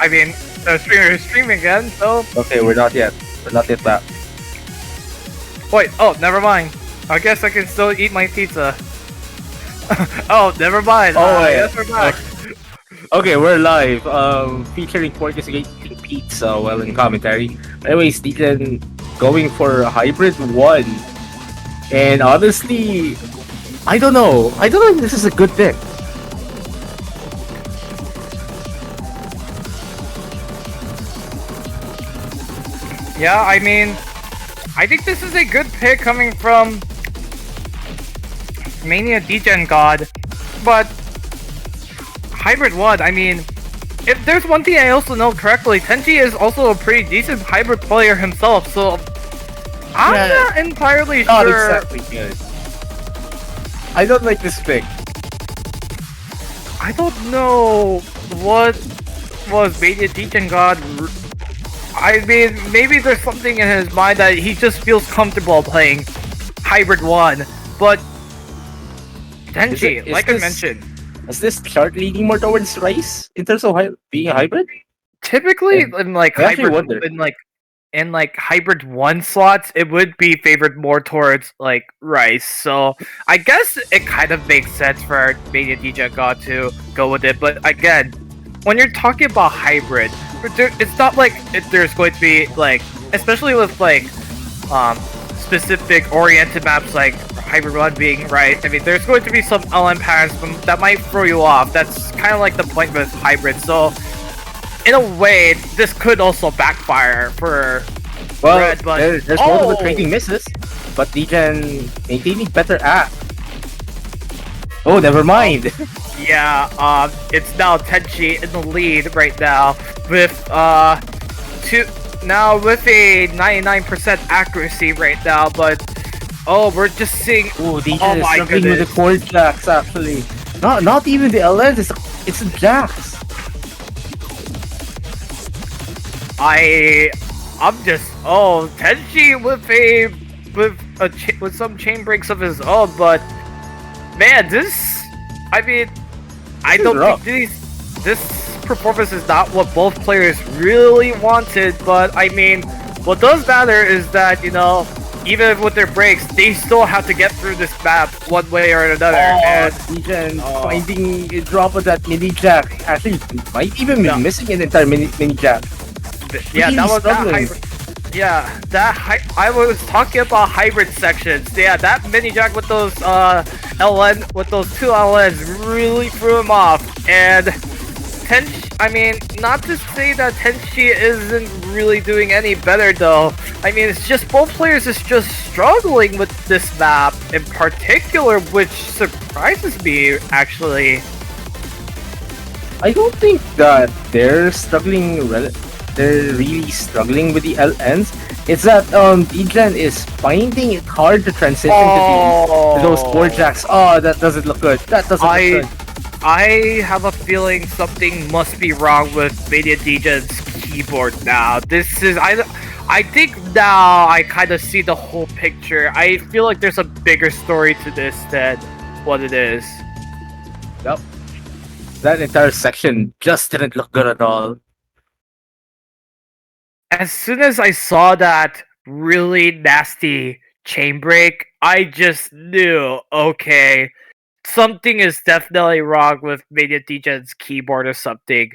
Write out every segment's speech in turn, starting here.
I mean, the streamer is streaming again, so... Okay, we're not yet. We're not yet back. Wait, oh, never mind. I guess I can still eat my pizza. Oh, never mind. Oh, yeah. Yes, we're back. Okay, we're live. Featuring Porky's eating pizza while in commentary. Anyways, Deacon going for a hybrid one. And honestly, I don't know. I don't know if this is a good thing. Yeah, I mean, I think this is a good pick coming from ManiaDegengod, but hybrid one, I mean, if there's one thing I also know correctly, Tenshi is also a pretty decent hybrid player himself, so I'm not entirely not sure. Exactly good. I don't like this pick. I don't know what was ManiaDegengod. I mean, maybe there's something in his mind that he just feels comfortable playing hybrid one, but Tenshi, I mentioned, is this chart leaning more towards Rice in terms of being a hybrid? typically in like hybrid, in like hybrid one slots, it would be favored more towards like Rice. So I guess it kind of makes sense for ManiaDegengod to go with it. But again, when you're talking about hybrid, it's not like there's going to be like, especially with like specific oriented maps like hybrid one being right. I mean, there's going to be some LM patterns that might throw you off. That's kind of like the point with hybrid. So in a way, this could also backfire for Red. But there's multiple trading misses, but Deacon maintaining better act. Oh, never mind. Yeah, it's now Tenshi in the lead right now with with a 99% accuracy right now, but we're just seeing. Oh, Deacon is struggling with the core jacks actually. Not even the LNs, it's the jacks. I'm just Tenshi with some chain breaks of his own, but man, I don't think this performance is not what both players really wanted, but I mean, what does matter is that, you know, even with their breaks, they still have to get through this map one way or another. And Deacon finding a drop of that mini jack. Actually, might even be missing an entire mini jack. Yeah, that was that hybrid. Yeah, I was talking about hybrid sections. Yeah, that mini jack with those with those two LNs really threw him off. And Tenshi, I mean, not to say that Tenshi isn't really doing any better though. I mean, it's just both players is just struggling with this map in particular, which surprises me actually. I don't think that they're struggling. They're really struggling with the LNs. It's that Deacon is finding it hard to transition to those core jacks. Oh, that doesn't look good. That doesn't look good. I have a feeling something must be wrong with ManiaDegen's keyboard now. This is I think now I kind of see the whole picture. I feel like there's a bigger story to this than what it is. Yep. That entire section just didn't look good at all. As soon as I saw that really nasty chain break, I just knew, okay, something is definitely wrong with ManiaDegen's keyboard or something.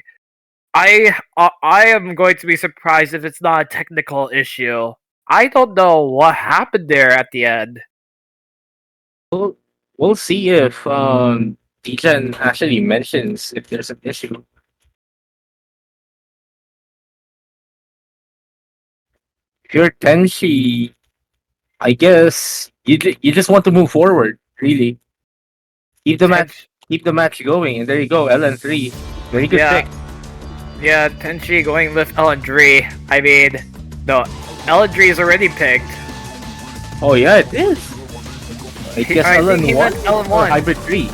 I am going to be surprised if it's not a technical issue. I don't know what happened there at the end. We'll see if Deacon actually mentions if there's an issue. If you're Tenshi, I guess you just want to move forward, really. Keep the match going, and there you go, LN3. Very good pick. Yeah, Tenshi going with LN3. I mean, no, LN3 is already picked. Oh yeah, it is. I guess LN1 or hybrid 3.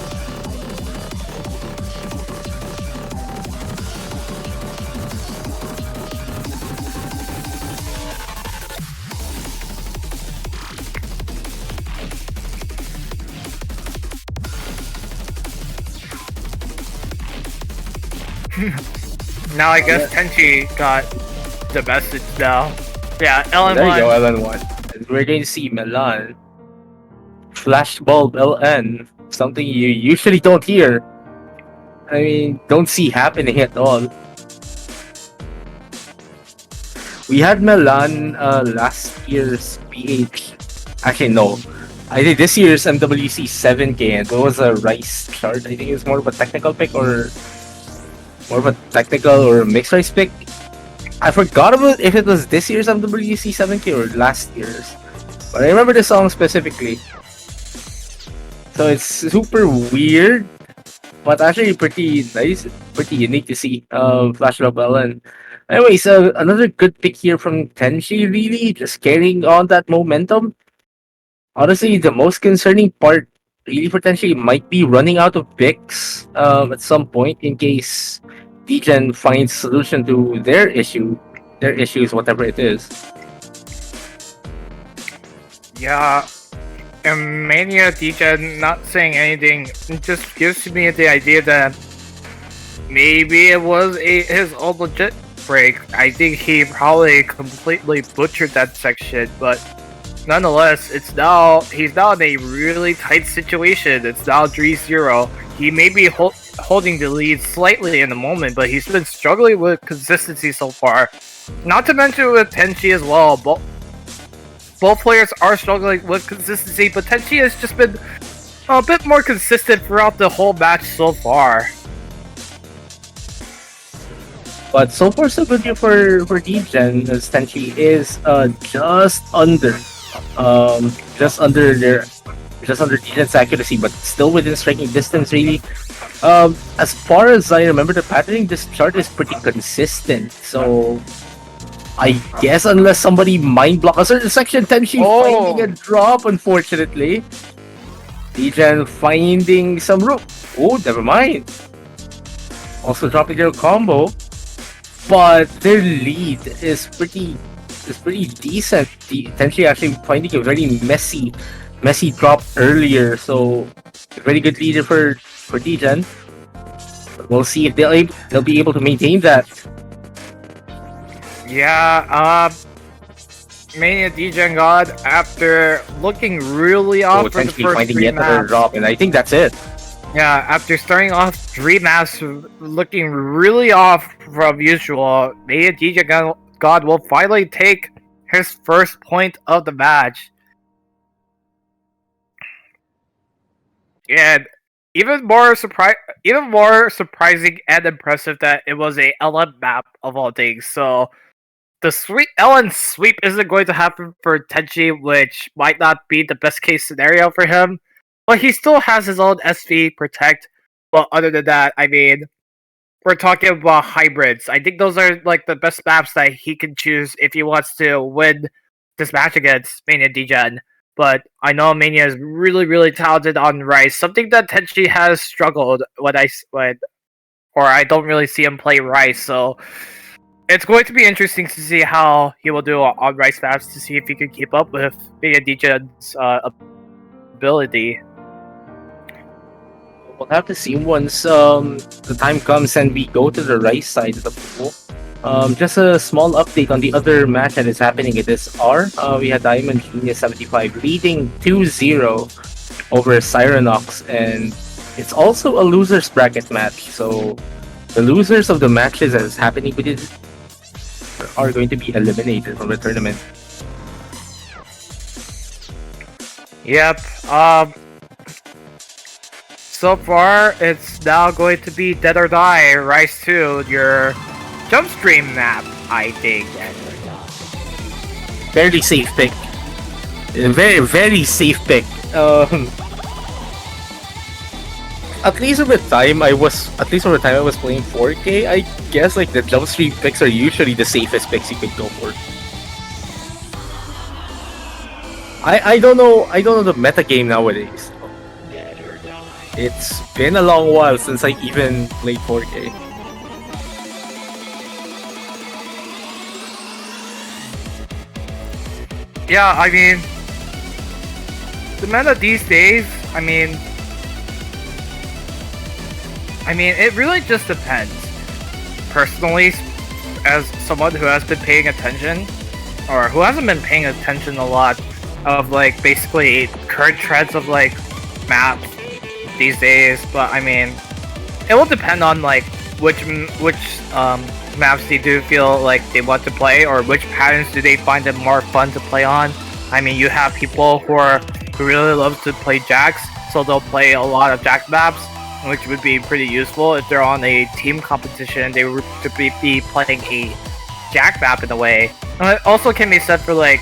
Now I guess Tenshi got the message now. Yeah, LN1. There you go, LN1. And we're going to see Milan. Flashbulb LN. Something you usually don't hear. I mean, don't see happening at all. We had Milan last year's PH. Actually, no. I think this year's MWC 7K, and it was a Rice chart. I think it's more of a technical pick or mixed rice pick. I forgot about if it was this year's MWC 7K or last year's, but I remember the song specifically. So it's super weird, but actually pretty nice, pretty unique to see. Flash Love LN. Anyway, so another good pick here from Tenshi, really, just carrying on that momentum. Honestly, the most concerning part really potentially might be running out of picks at some point in case Degen finds solution to their issues, whatever it is. Yeah, and ManiaDegengod not saying anything just gives me the idea that maybe it was his own legit break. I think he probably completely butchered that section, but nonetheless, he's now in a really tight situation. It's now 3-0. He may be holding the lead slightly in the moment, but he's been struggling with consistency so far. Not to mention with Tenshi as well. Both players are struggling with consistency, but Tenshi has just been a bit more consistent throughout the whole match so far. But so far so good here for Degen, as Tenshi is just under Degen's accuracy, but still within striking distance, really. As far as I remember the patterning, this chart is pretty consistent. So I guess unless somebody mind block a certain section, Tenshi finding a drop, unfortunately. Degen finding some room. Oh, never mind. Also dropping their combo. But their lead is pretty decent. Tenshi actually finding a very messy drop earlier, so a very good leader for Degen. We'll see if they'll be able to maintain that. Yeah, ManiaDegengod, after looking really off for the first finding 3 yet another drop, and I think that's it. Yeah, after starting off 3 maps looking really off from usual, ManiaDegengod will finally take his first point of the match. And even more surprising and impressive that it was a LM map of all things. So the LN sweep isn't going to happen for Tenshi, which might not be the best case scenario for him. But he still has his own SV protect. But other than that, I mean, we're talking about hybrids. I think those are like the best maps that he can choose if he wants to win this match against ManiaDegengod. But I know Mania is really, really talented on Rice. Something that Tenshi has struggled or I don't really see him play Rice. So it's going to be interesting to see how he will do on Rice maps to see if he can keep up with ManiaDegengod's ability. We'll have to see once the time comes and we go to the Rice side of the pool. Just a small update on the other match that is happening at this R. We had Diamond Genius 75 leading 2-0 over Sirenox, and it's also a losers bracket match. So the losers of the matches that is happening with it are going to be eliminated from the tournament. Yep. So far, it's now going to be Dead or Die, Rise 2, your jump stream map, I think. Very safe pick. Very, very safe pick. At least over time I was playing 4K, I guess like the jump stream picks are usually the safest picks you could go for. I don't know the meta game nowadays. It's been a long while since I even played 4K. Yeah, I mean, the meta these days, I mean, it really just depends. personally, as someone who has been paying attention, or who hasn't been paying attention a lot of like basically current trends of like maps these days, but I mean, it will depend on like which maps they do feel like they want to play, or which patterns do they find it more fun to play on. I mean, you have people who really love to play jacks, so they'll play a lot of jack maps, which would be pretty useful if they're on a team competition. They would be playing a jack map in a way. And it also can be said for like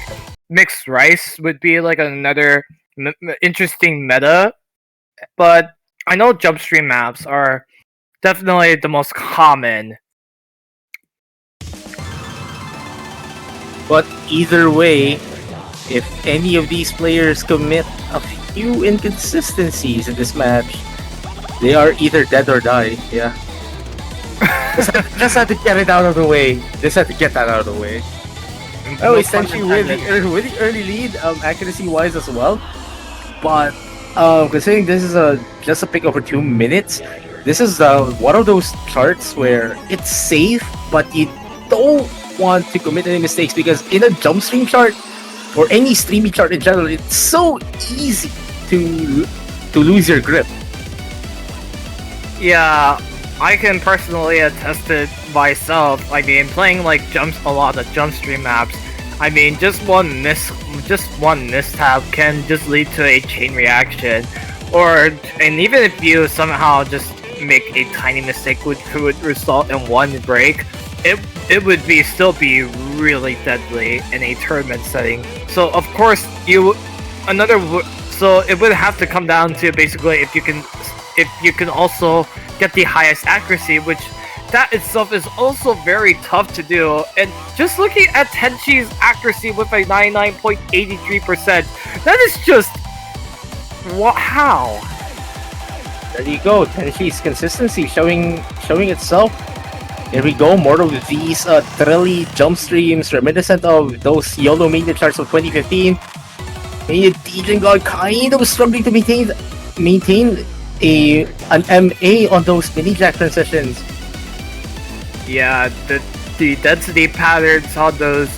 mixed rice would be like another interesting meta, but I know jump stream maps are definitely the most common. But either way, if any of these players commit a few inconsistencies in this match, they are either dead or die. Yeah. Just had to get it out of the way. Just had to get that out of the way. Oh, essentially with the early lead, accuracy-wise as well. But considering this is just a pick over 2 minutes, this is one of those charts where it's safe, but you don't want to commit any mistakes, because in a jump stream chart or any streaming chart in general, it's so easy to lose your grip. Yeah, I can personally attest it myself. I mean, playing like a lot of jump stream maps, I mean, just one mishap can just lead to a chain reaction, and even if you somehow just make a tiny mistake which would result in one break, it would still be really deadly in a tournament setting. So of course so it would have to come down to basically if you can also get the highest accuracy, which that itself is also very tough to do. And just looking at Tenshi's accuracy with a 99.83%, that is just how? There you go, Tenshi's consistency showing itself. Here we go, more of these thrilly jump streams reminiscent of those YOLO Mania charts of 2015. ManiaDegengod kind of struggling to maintain an MA on those mini jack transitions. Yeah, the density patterns on those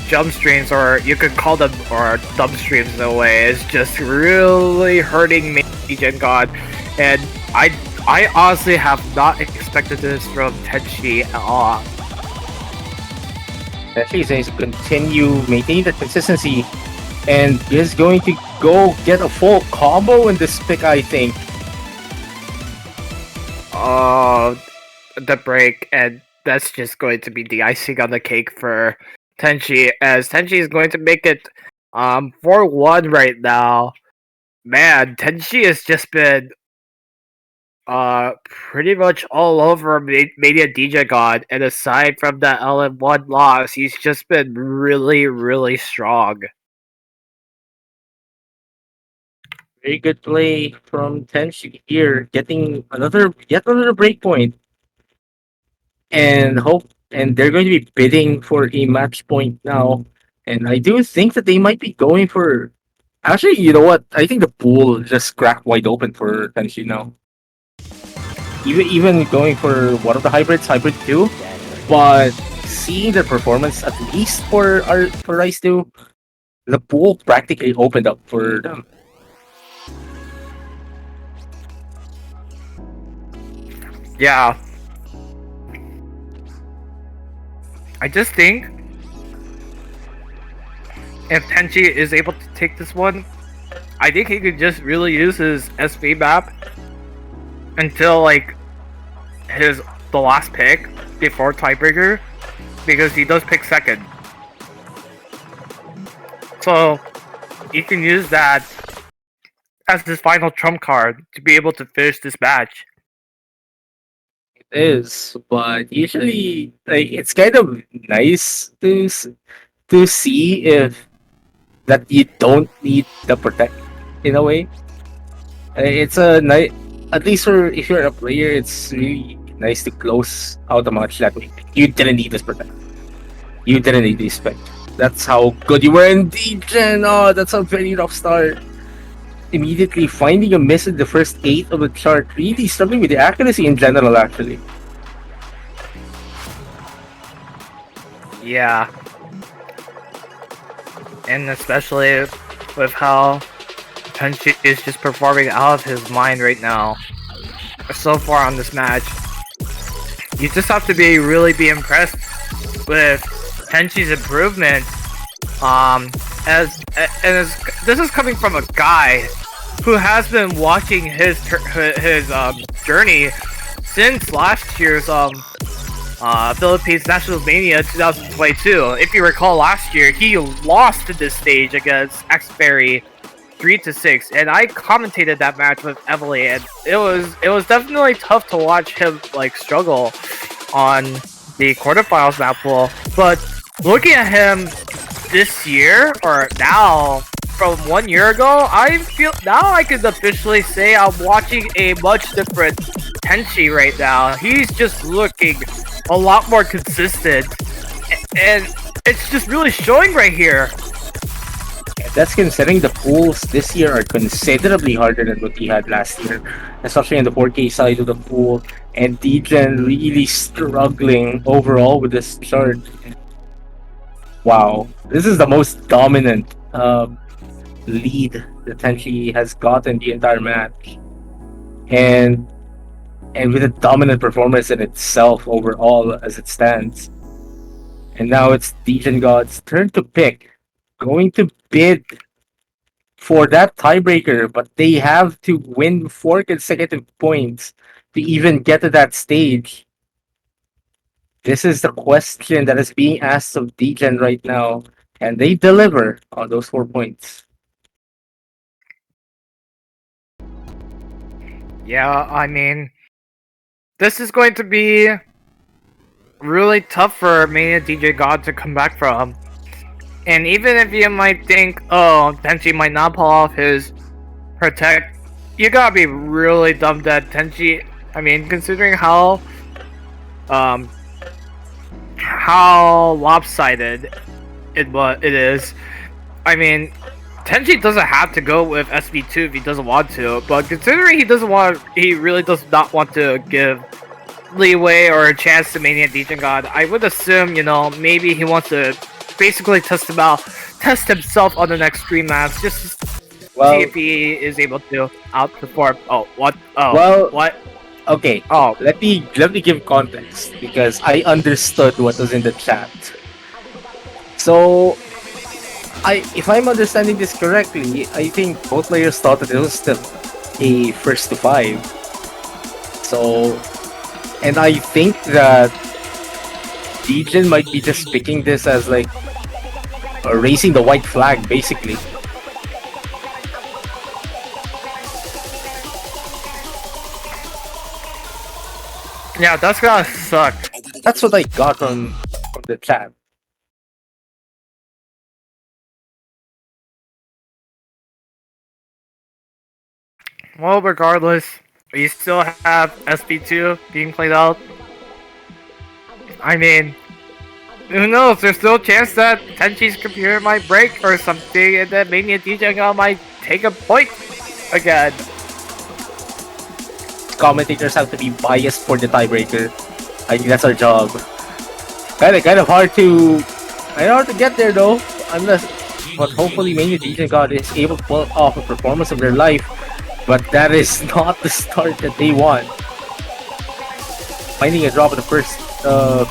jump streams, or you could call them or thumb streams in a way, is just really hurting ManiaDegengod, and I honestly have not expected this from Tenshi at all. Tenshi is going to continue maintaining the consistency, and is going to go get a full combo in this pick, I think. The break, and that's just going to be the icing on the cake for Tenshi, as Tenshi is going to make it 4-1 right now. Man, Tenshi has just been pretty much all over ManiaDegengod, and aside from that LM1 loss, he's just been really, really strong. Very good play from Tenshi here, getting yet another breakpoint. And they're going to be bidding for a match point now. And I do think that they might be going for, actually, you know what? I think the pool just cracked wide open for Tenshi now. Even going for one of the hybrids, hybrid 2, but seeing the performance at least for Rice 2, the pool practically opened up for them. Yeah. I just think if Tenshi is able to take this one, I think he could just really use his SV map until like the last pick before tiebreaker, because he does pick second. So he can use that as his final trump card to be able to finish this match. It is, but usually like it's kind of nice to see if that you don't need the protect in a way. It's a nice, at least for if you're a player, it's really nice to close out a match that way. You didn't need this protect. You didn't need this spec. That's how good you were in Degen. Oh, that's a very rough start. immediately finding a miss in the first 8 of the chart, really struggling with the accuracy in general, actually. Yeah. And especially with how Tenshi is just performing out of his mind right now. So far on this match. You just have to really be impressed with Tenshi's improvement. As this is coming from a guy who has been watching his journey since last year's Philippines National Mania 2022. If you recall, last year he lost to this stage against Xberry 3-6, and I commentated that match with Emily, and it was definitely tough to watch him like struggle on the quarterfinals map pool. But looking at him this year, or now from 1 year ago, I feel now I can officially say I'm watching a much different Tenshi right now. He's just looking a lot more consistent, and it's just really showing right here. That's considering the pools this year are considerably harder than what he had last year, especially on the 4K side of the pool, and Degen really struggling overall with this chart. Wow, this is the most dominant lead that Tenshi has gotten the entire match, and with a dominant performance in itself overall as it stands. And now it's DegenGod's turn to pick. Going to bid for that tiebreaker, but they have to win 4 consecutive points to even get to that stage. This is the question that is being asked of Degen right now, and they deliver on those 4 points. Yeah, I mean, this is going to be really tough for ManiaDegengod to come back from. And even if you might think, oh, Tenshi might not pull off his protect, you gotta be really dumb that Tenshi, I mean, considering how lopsided it is, I mean, Tenshi doesn't have to go with SB2 if he doesn't want to, but considering he really does not want to give leeway or a chance to ManiaDegengod, I would assume, you know, maybe he wants to basically test himself on the next 3 maps, just to see if he is able to outperform. Oh, what? Oh, well, what? Okay. Oh, let me give context because I understood what was in the chat. So, if I'm understanding this correctly, I think both players thought that it was still a first to 5. So, and I think that Degen might be just picking this as like raising the white flag, basically. Yeah, that's gonna suck. That's what I got from the chat. Well, regardless, we still have SB2 being played out. I mean, who knows? There's still a chance that Tenshi's computer might break or something, and that ManiaDegengod might take a point again. Commentators have to be biased for the tiebreaker. I think that's our job. Kind of hard to get there though. But hopefully ManiaDegengod is able to pull off a performance of their life. But that is not the start that they want. Finding a drop in the first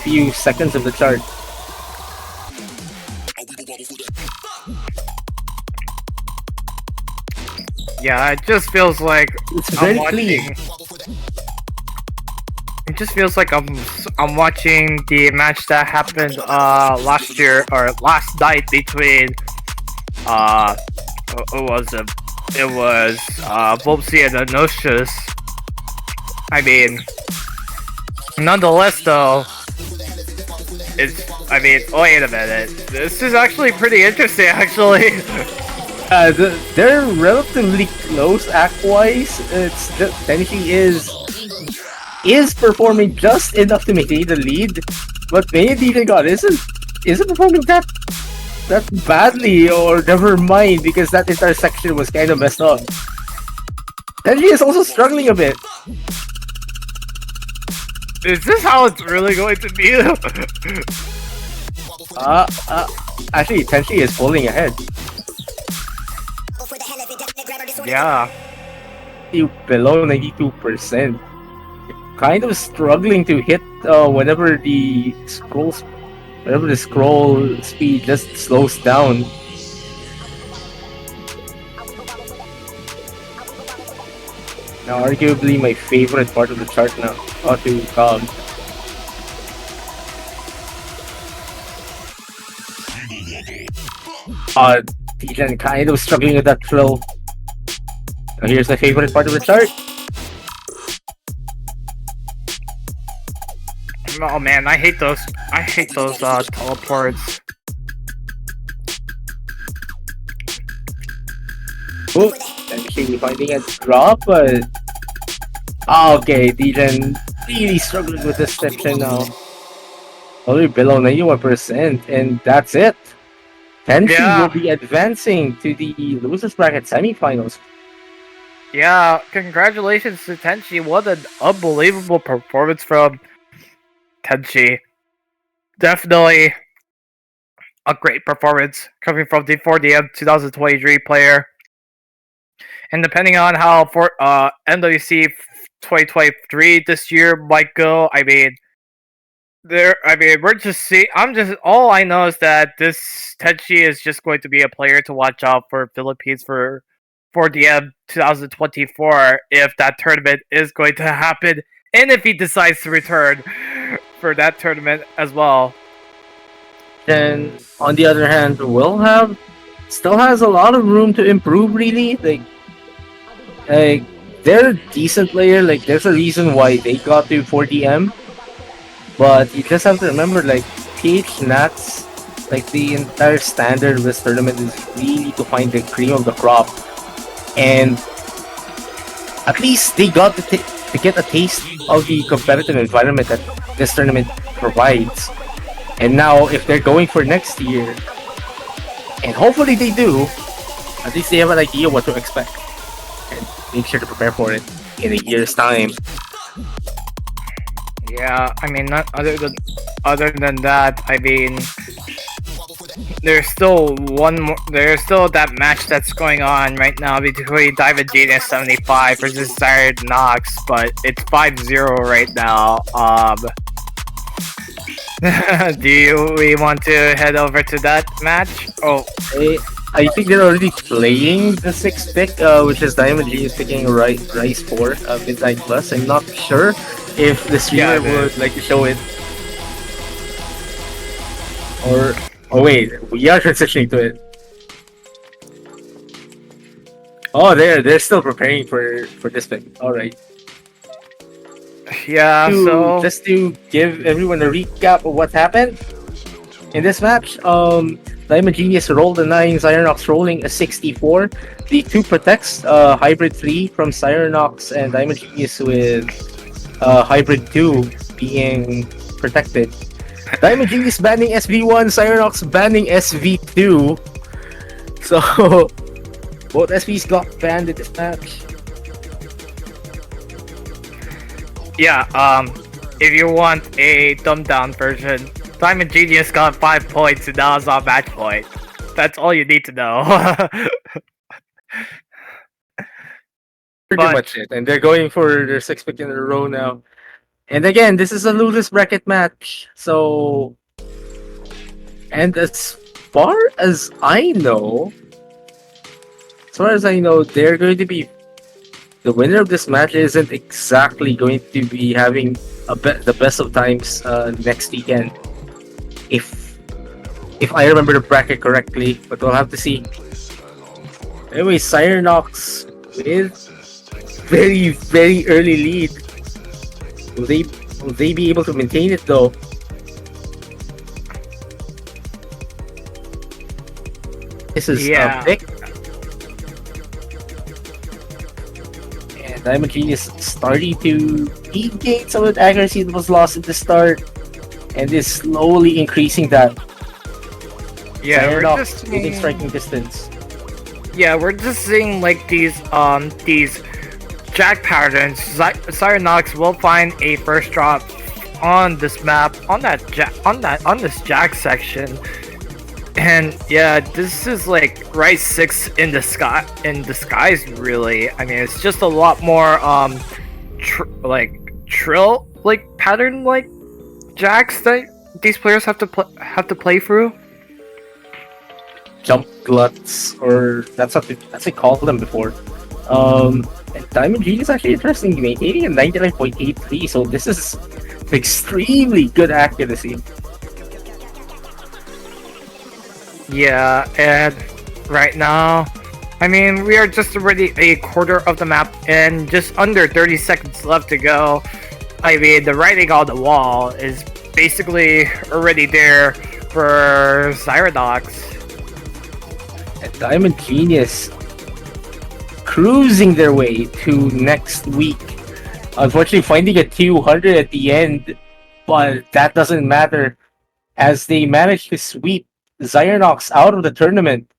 few seconds of the chart. Yeah, it just feels like I'm watching. It just feels like I'm watching the match that happened last year or last night between what was it? It was Bobsy and Anocious. I mean, nonetheless though, wait a minute. This is actually pretty interesting, actually. They're relatively close act-wise. It's just Tenshi is performing just enough to maintain the lead, but ManiaDegengod isn't performing that badly, or never mind, because that intersection was kind of messed up. Tenshi is also struggling a bit. Is this how it's really going to be? Actually, Tenshi is pulling ahead. Yeah. Below 92%. Kind of struggling to hit whenever the scroll speed just slows down. Now, arguably my favorite part of the chart now. To come. Tijan kind of struggling with that throw. Now here's my favorite part of the chart. Oh man, I hate those teleports. Oh, Tenshi finding a drop, but okay, Tijan really struggling with this section now. Only below 91%, and that's it. Tenshi will be advancing to the losers bracket semifinals. Yeah, congratulations to Tenshi. What an unbelievable performance from Tenshi. Definitely a great performance coming from the 4DM 2023 player. And depending on how NWC 2023 this year might go, we're just see. All I know is that this Tenshi is just going to be a player to watch out for Philippines for 4DM 2024 if that tournament is going to happen, and if he decides to return for that tournament as well. Then, on the other hand, still has a lot of room to improve. Really, they're a decent player. Like, there's a reason why they got to 4DM. But you just have to remember, like, PHNats, like, the entire standard of this tournament is really to find the cream of the crop. And at least they got to get a taste of the competitive environment that this tournament provides. And now, if they're going for next year, and hopefully they do, at least they have an idea what to expect. And make sure to prepare for it in a year's time. Yeah, not other than that, there's still that match that's going on right now between Diamond Genius 75 versus Siren Nox, but it's 5-0 right now. Do we want to head over to that match? Oh, I think they're already playing the 6th pick, which is Diamond Genius picking Rice 4, Midnight Plus. I'm not sure if the streamer would like to show it. Oh wait, we are transitioning to it. Oh, they're still preparing for this pick. All right. Yeah. So just to give everyone a recap of what happened in this match, Diamond Genius rolled a 9, Cyronox rolling a 64. The 2 protects, Hybrid 3 from Cyronox, and Diamond Genius with Hybrid 2 being protected. Diamond Genius banning SV1, Cyronox banning SV2. So, both SVs got banned in this match. Yeah, if you want a dumbed down version, Diamond Genius got 5 points and now is on match point. That's all you need to know. Pretty much it. And they're going for their 6th pick in a row now. And again, this is a losers bracket match. So, and as far as I know, they're going to be, the winner of this match isn't exactly going to be having the best of times next weekend. If I remember the bracket correctly, but we'll have to see. Anyway, Cyronox with very, very early lead. Will they be able to maintain it though? This is pick. And Diamond Genius starting to regain some of the accuracy that was lost at the start, and is slowly increasing that. Yeah, we're Cyanox just within seeing, striking distance. yeah, we're just seeing like these jack patterns. Cyanox will find a first drop on this map on this jack section. And yeah, this is like Rice 6 in disguise really. I mean, it's just a lot more trill like pattern like jacks that these players have to play through. Jump gluts, or that's what they called them before. And Diamond G is actually interesting, maintaining a 99.83, so this is extremely good accuracy. Yeah, and right now, I mean, we are just already a quarter of the map and just under 30 seconds left to go. I mean, the writing on the wall is basically already there for Zyrodox. And Diamond Genius cruising their way to next week. Unfortunately, finding a 200 at the end, but that doesn't matter as they manage to sweep Zyronox out of the tournament.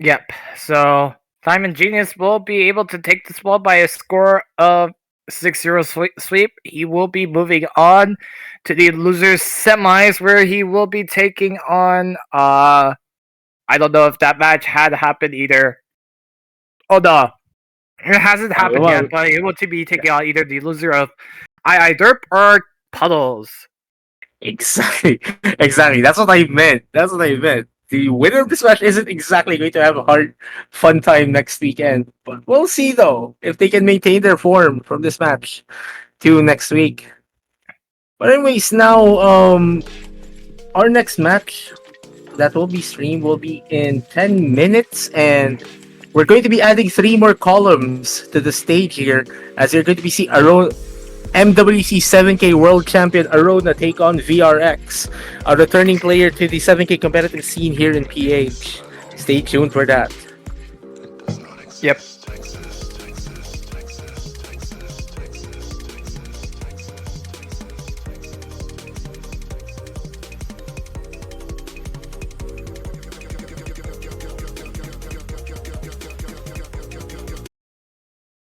Yep, so Diamond Genius will be able to take this ball by a score of 6-0 sweep. He will be moving on to the losers semis, where he will be taking on I don't know if that match had happened either. Oh no, it hasn't happened yet, but he will be taking on either the loser of I Derp or Puddles. Exactly. That's what I meant. The winner of this match isn't exactly going to have a hard, fun time next weekend. But we'll see, though, if they can maintain their form from this match to next week. But anyways, now, our next match that will be streamed will be in 10 minutes, and we're going to be adding 3 more columns to the stage here, as you're going to be seeing MWC 7K World Champion Arona take on VRX, a returning player to the 7K competitive scene here in PH. Stay tuned for that. Yep.